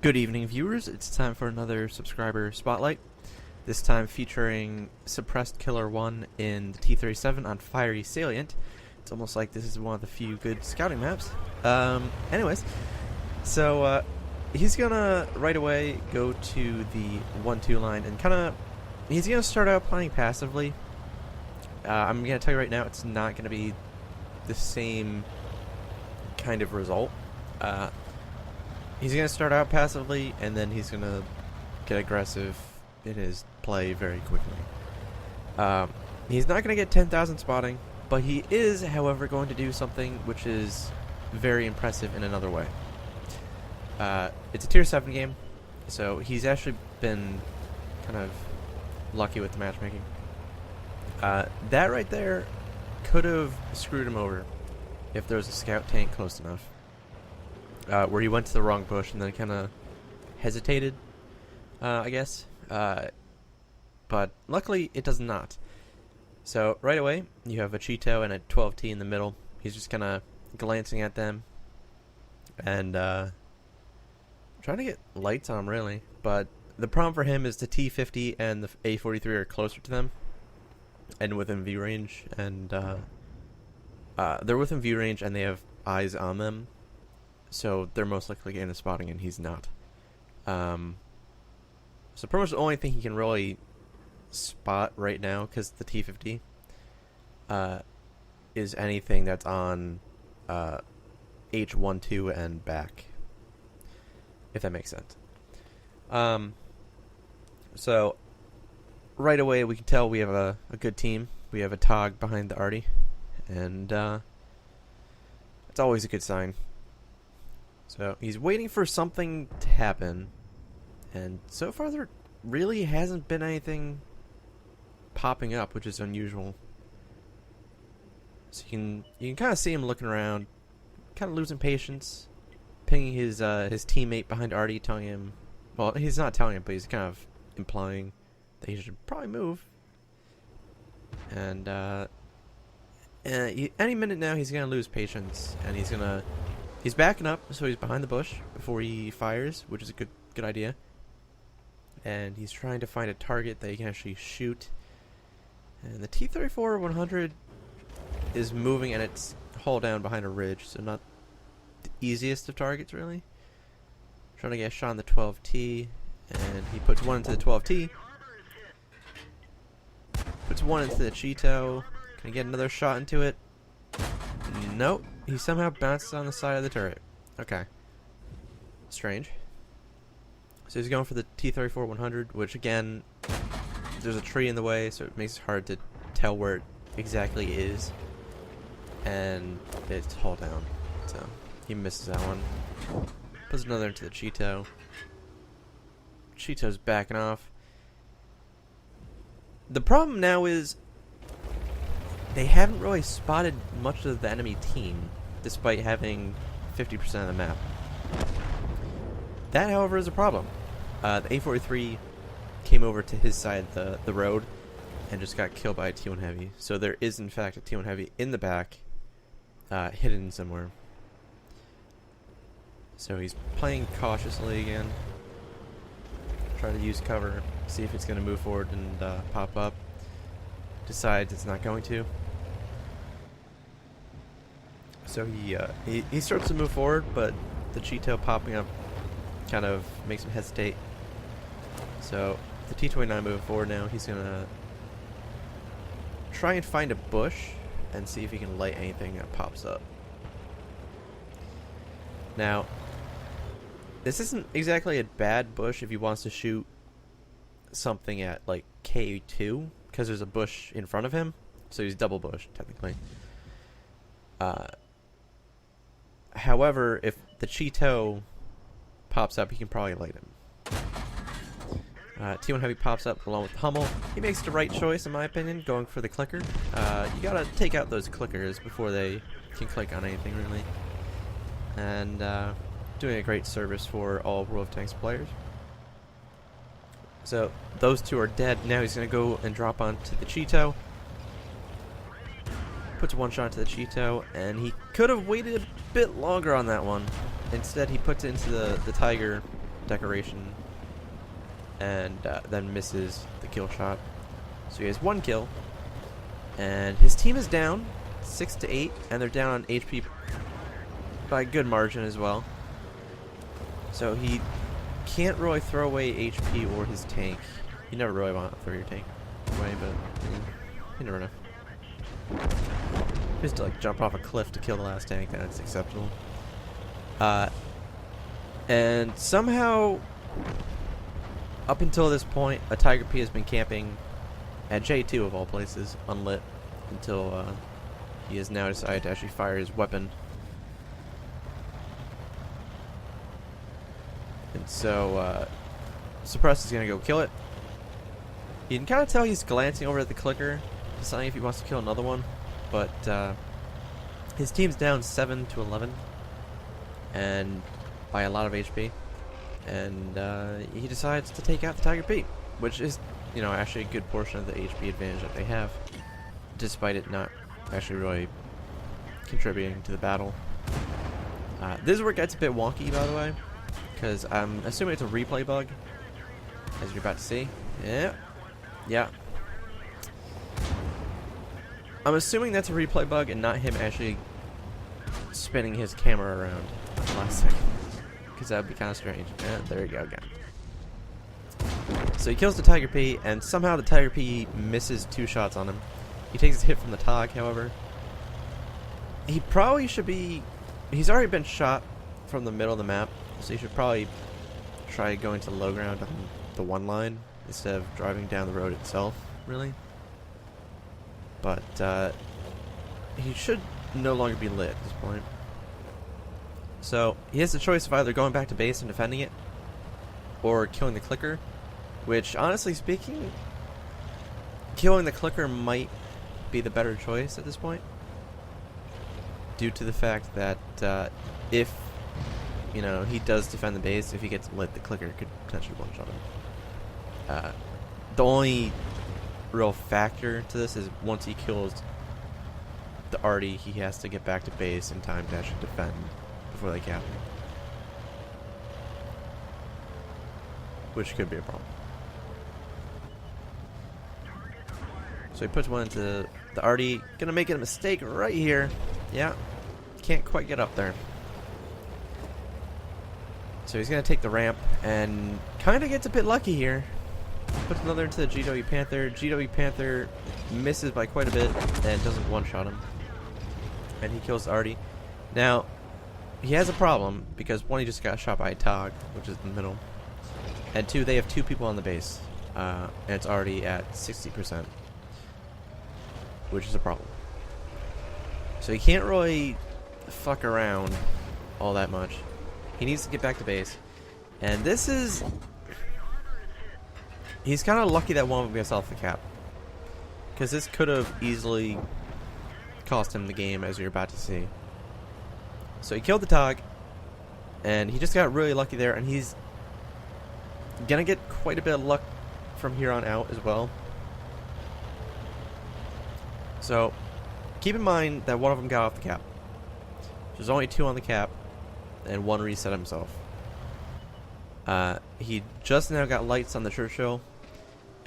Good evening, viewers. It's time for another subscriber spotlight. This time featuring Supressedkiller1 in the T37 on Fiery Salient. It's almost like this is one of the few good scouting maps. Anyways, so he's gonna right away go to the 1-2 line and he's gonna start out playing passively. I'm gonna tell you right now, it's not gonna be the same kind of result. He's going to start out passively, and then he's going to get aggressive in his play very quickly. He's not going to get 10,000 spotting, but he is, however, going to do something which is very impressive in another way. It's a tier 7 game, so he's actually been kind of lucky with the matchmaking. That right there could have screwed him over if there was a scout tank close enough. Where he went to the wrong bush and then kind of hesitated, I guess. But luckily, it does not. So right away, you have a Cheeto and a 12T in the middle. He's just kind of glancing at them and trying to get lights on him, really. But the problem for him is the T50 and the A43 are closer to them and within view range. And they're within view range and they have eyes on them. So they're most likely getting the spotting, and he's not. So pretty much the only thing he can really spot right now, because the T50 is anything that's on H12 and back, if that makes sense. So right away we can tell we have a good team. We have a Tog behind the Artie, and it's always a good sign. So he's waiting for something to happen, and so far there really hasn't been anything popping up, which is unusual. So you can kind of see him looking around, kind of losing patience, pinging his teammate behind Artie, telling him, well, he's not telling him, but he's kind of implying that he should probably move. And any minute now he's gonna lose patience, and he's backing up, so he's behind the bush before he fires, which is a good idea. And he's trying to find a target that he can actually shoot. And the T37 is moving, and it's hull down behind a ridge, so not the easiest of targets, really. Trying to get a shot on the 12T, and he puts one into the 12T. Puts one into the Cheeto. Can he get another shot into it? Nope. He somehow bounces on the side of the turret. Okay. Strange. So he's going for the T37, which again, there's a tree in the way, so it makes it hard to tell where it exactly is. And it's hull down. So he misses that one. Puts another into the Cheeto. Cheeto's backing off. The problem now is they haven't really spotted much of the enemy team, despite having 50% of the map. That, however, is a problem. The A43 came over to his side of the road and just got killed by a T1 Heavy. So there is, in fact, a T1 Heavy in the back, hidden somewhere. So he's playing cautiously again. Try to use cover, see if it's going to move forward and pop up. Decides it's not going to. So he starts to move forward, but the Cheeto popping up kind of makes him hesitate. So the T29 moving forward now, he's gonna try and find a bush and see if he can light anything that pops up. Now, this isn't exactly a bad bush if he wants to shoot something at like K2, because there's a bush in front of him, so he's double bush technically. However, if the Cheeto pops up, he can probably light him. T1 Heavy pops up along with Hummel. He makes the right choice, in my opinion, going for the clicker. You gotta take out those clickers before they can click on anything, really. And doing a great service for all World of Tanks players. So those two are dead. Now he's gonna go and drop onto the Cheeto. Puts one shot to the Cheeto, and he could have waited a bit longer on that one. Instead, he puts it into the Tiger decoration, and then misses the kill shot. So he has 1 kill, and his team is down 6-8, and they're down on HP by a good margin as well. So he can't really throw away HP or his tank. You never really want to throw your tank away, but you never know. Just to like jump off a cliff to kill the last tank, that's acceptable. And somehow, up until this point, a Tiger P has been camping at J2 of all places, unlit, until he has now decided to actually fire his weapon. And so, Suppress is going to go kill it. You can kind of tell he's glancing over at the clicker, deciding if he wants to kill another one, but his team's down 7-11, and by a lot of HP, and he decides to take out the Tiger P, which is, you know, actually a good portion of the HP advantage that they have, despite it not actually really contributing to the battle. This is where it gets a bit wonky, by the way, because I'm assuming it's a replay bug, as you're about to see. Yeah. I'm assuming that's a replay bug and not him actually spinning his camera around at the last second, because that would be kind of strange. There you go again. So he kills the Tiger P, and somehow the Tiger P misses 2 shots on him. He takes a hit from the Tog, however. He probably should be... He's already been shot from the middle of the map, so he should probably try going to low ground on the 1 line instead of driving down the road itself, really. But he should no longer be lit at this point. So he has the choice of either going back to base and defending it, or killing the clicker, which, honestly speaking, killing the clicker might be the better choice at this point, due to the fact that if, you know, he does defend the base, if he gets lit, the clicker could potentially one-shot him. The only real factor to this is once he kills the arty, he has to get back to base in time to actually defend before they cap him, which could be a problem. So he puts one into the arty, gonna make a mistake right here. Yeah, can't quite get up there. So he's gonna take the ramp and kind of gets a bit lucky here. Puts another into the GW Panther. GW Panther misses by quite a bit and doesn't one-shot him. And he kills Artie. Now, he has a problem because 1, he just got shot by a Tog, which is in the middle. And 2, they have 2 people on the base. And it's already at 60%, which is a problem. So he can't really fuck around all that much. He needs to get back to base. And this is... He's kind of lucky that one of them gets off the cap, because this could have easily cost him the game, as you're about to see. So he killed the Tog, and he just got really lucky there, and he's gonna get quite a bit of luck from here on out as well. So keep in mind that one of them got off the cap. There's only 2 on the cap, and 1 reset himself. He just now got lights on the Churchill,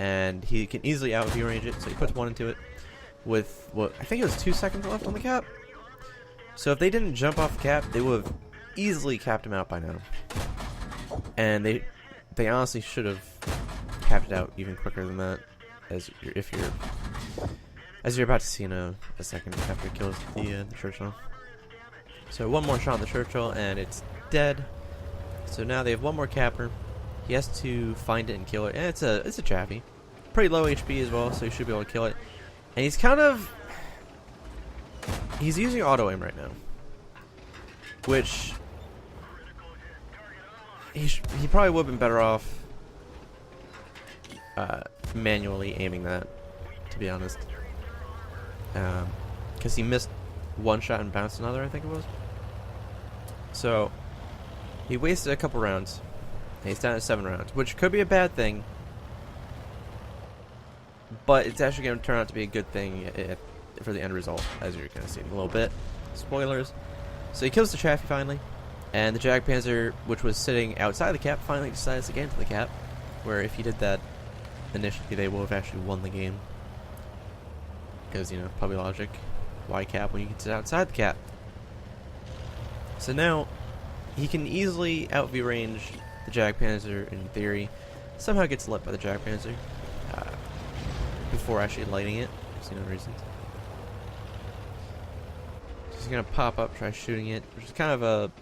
and he can easily out view range it, so he puts 1 into it with what I think it was 2 seconds left on the cap. So if they didn't jump off the cap, they would have easily capped him out by now. And they honestly should have capped it out even quicker than that, as you're about to see in a second after he kills the Churchill. So 1 more shot on the Churchill, and it's dead. So now they have 1 more capper. He has to find it and kill it, and it's a Chaffee, pretty low HP as well, so he should be able to kill it. And he's using auto aim right now, which he probably would have been better off manually aiming that, to be honest, because he missed 1 shot and bounced another, I think it was. So he wasted a couple rounds. And he's down to 7 rounds, which could be a bad thing, but it's actually going to turn out to be a good thing for the end result, as you're going to see in a little bit. Spoilers. So he kills the Chaffee finally, And the Jagdpanzer, which was sitting outside the cap, finally decides to get into the cap, where if he did that initially, they would have actually won the game. Because, you know, puppy logic. Why cap when you can sit outside the cap? So now, he can easily out-view range the Jagdpanzer in theory. Somehow gets lit by the Jagdpanzer before actually lighting it. There's no reason. So he's gonna pop up, try shooting it, which is kind of a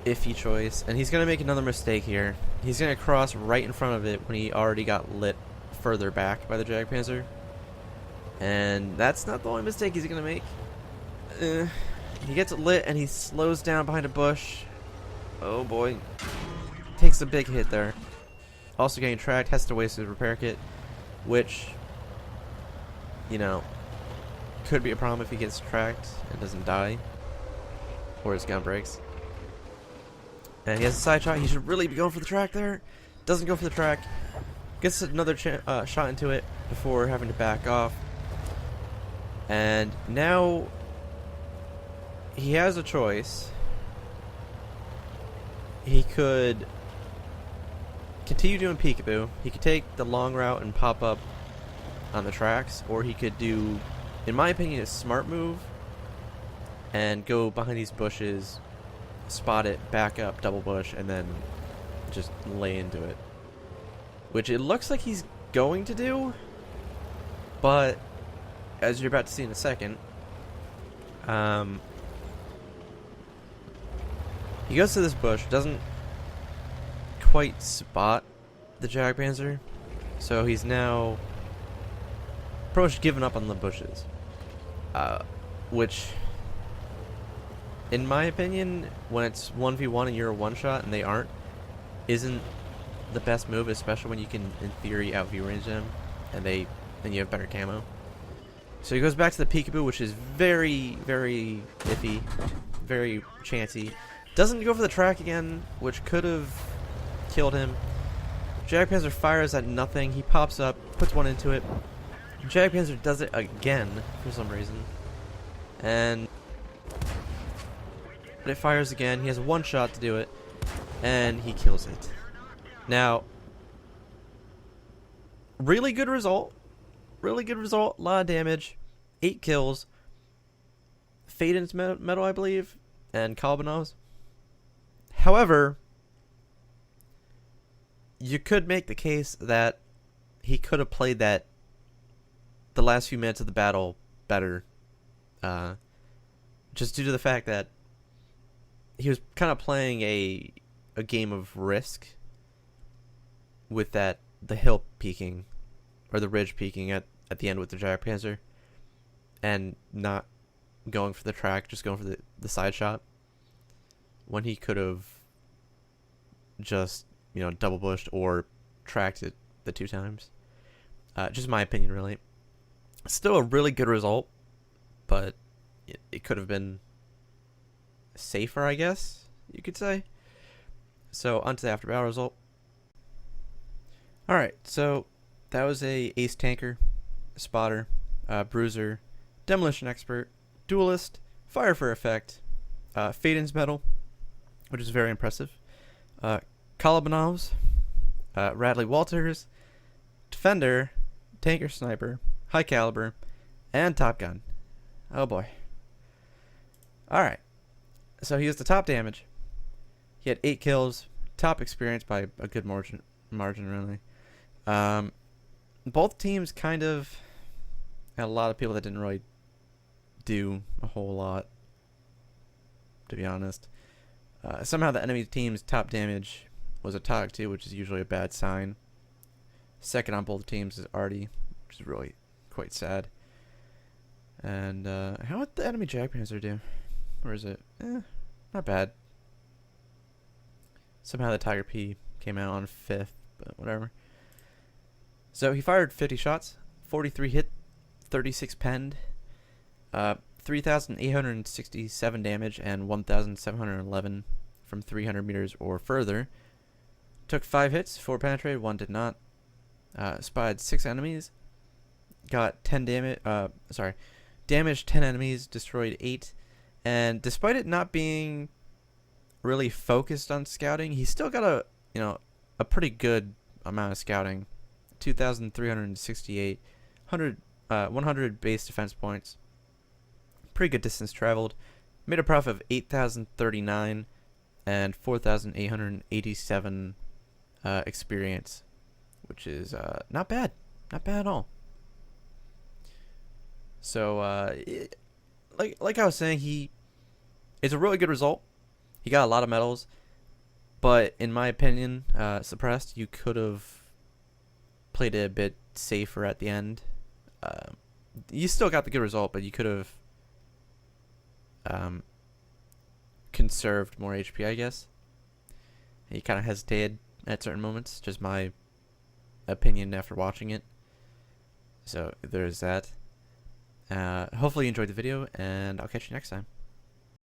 iffy choice. And he's gonna make another mistake here. He's gonna cross right in front of it when he already got lit further back by the Jagdpanzer. And that's not the only mistake he's gonna make. He gets it lit and he slows down behind a bush. Oh boy. Takes a big hit there. Also getting tracked, has to waste his repair kit, which, you know, could be a problem if he gets tracked and doesn't die, or his gun breaks. And he has a side shot. He should really be going for the track there. Doesn't go for the track. Gets another shot into it before having to back off. And now he has a choice. He could continue doing peekaboo. He could take the long route and pop up on the tracks, or he could do, in my opinion, a smart move and go behind these bushes, spot it, back up, double bush, and then just lay into it. Which it looks like he's going to do, but as you're about to see in a second, he goes to this bush, doesn't quite spot the Jagdpanzer, so he's now pretty much given up on the bushes, which, in my opinion, when it's 1v1 and you're a one-shot and they aren't, isn't the best move, especially when you can, in theory, out-view range them, and you have better camo. So he goes back to the peekaboo, which is very, very iffy, very chancy. Doesn't go for the track again, which could have killed him. Jagdpanzer fires at nothing. He pops up, puts one into it. Jagdpanzer does it again for some reason, but it fires again. He has one shot to do it, and he kills it. Now, really good result. Really good result. A lot of damage. 8 kills. Faden's medal, I believe, and Kolobanov's. However, you could make the case that he could have played the last few minutes of the battle better, just due to the fact that he was kind of playing a game of risk with the hill peaking, or the ridge peaking at the end with the Jagdpanzer, and not going for the track, just going for the side shot, when he could have just, you know, double bushed or tracked it the 2 times. Just my opinion, really. Still a really good result, but it could have been safer, I guess you could say. So onto the after battle result. Alright, so that was a ace tanker, spotter, bruiser, demolition expert, duelist, fire for effect, Faden's medal, which is very impressive, Kolobanov's, Radley Walters, defender, tanker sniper, high caliber, and top gun. Oh boy. Alright, so he has the top damage. He had 8 kills, top experience by a good margin really. Both teams kind of had a lot of people that didn't really do a whole lot, to be honest. Somehow the enemy team's top damage was a TOG 2, which is usually a bad sign. Second on both teams is Artie, which is really quite sad. And how would the enemy Jagdpanzer do? Or is it? Not bad. Somehow the Tiger P came out on 5th, but whatever. So he fired 50 shots, 43 hit, 36 penned, 3,867 damage, and 1,711 from 300 meters or further. Took 5 hits, 4 penetrated, 1 did not. Spied 6 enemies, got 10 damage. Damaged 10 enemies, destroyed 8, And despite it not being really focused on scouting, he still got a pretty good amount of scouting. 2,368, 100 base defense points. Pretty good distance traveled. Made a profit of 8,039 and 4,887 experience, which is not bad. Not bad at all. So, like I was saying, it's a really good result. He got a lot of medals, but in my opinion, Suppressed, you could have played it a bit safer at the end. You still got the good result, but you could have conserved more HP, I guess. He kind of hesitated at certain moments. Just my opinion after watching it. So there's that. Hopefully you enjoyed the video, and I'll catch you next time.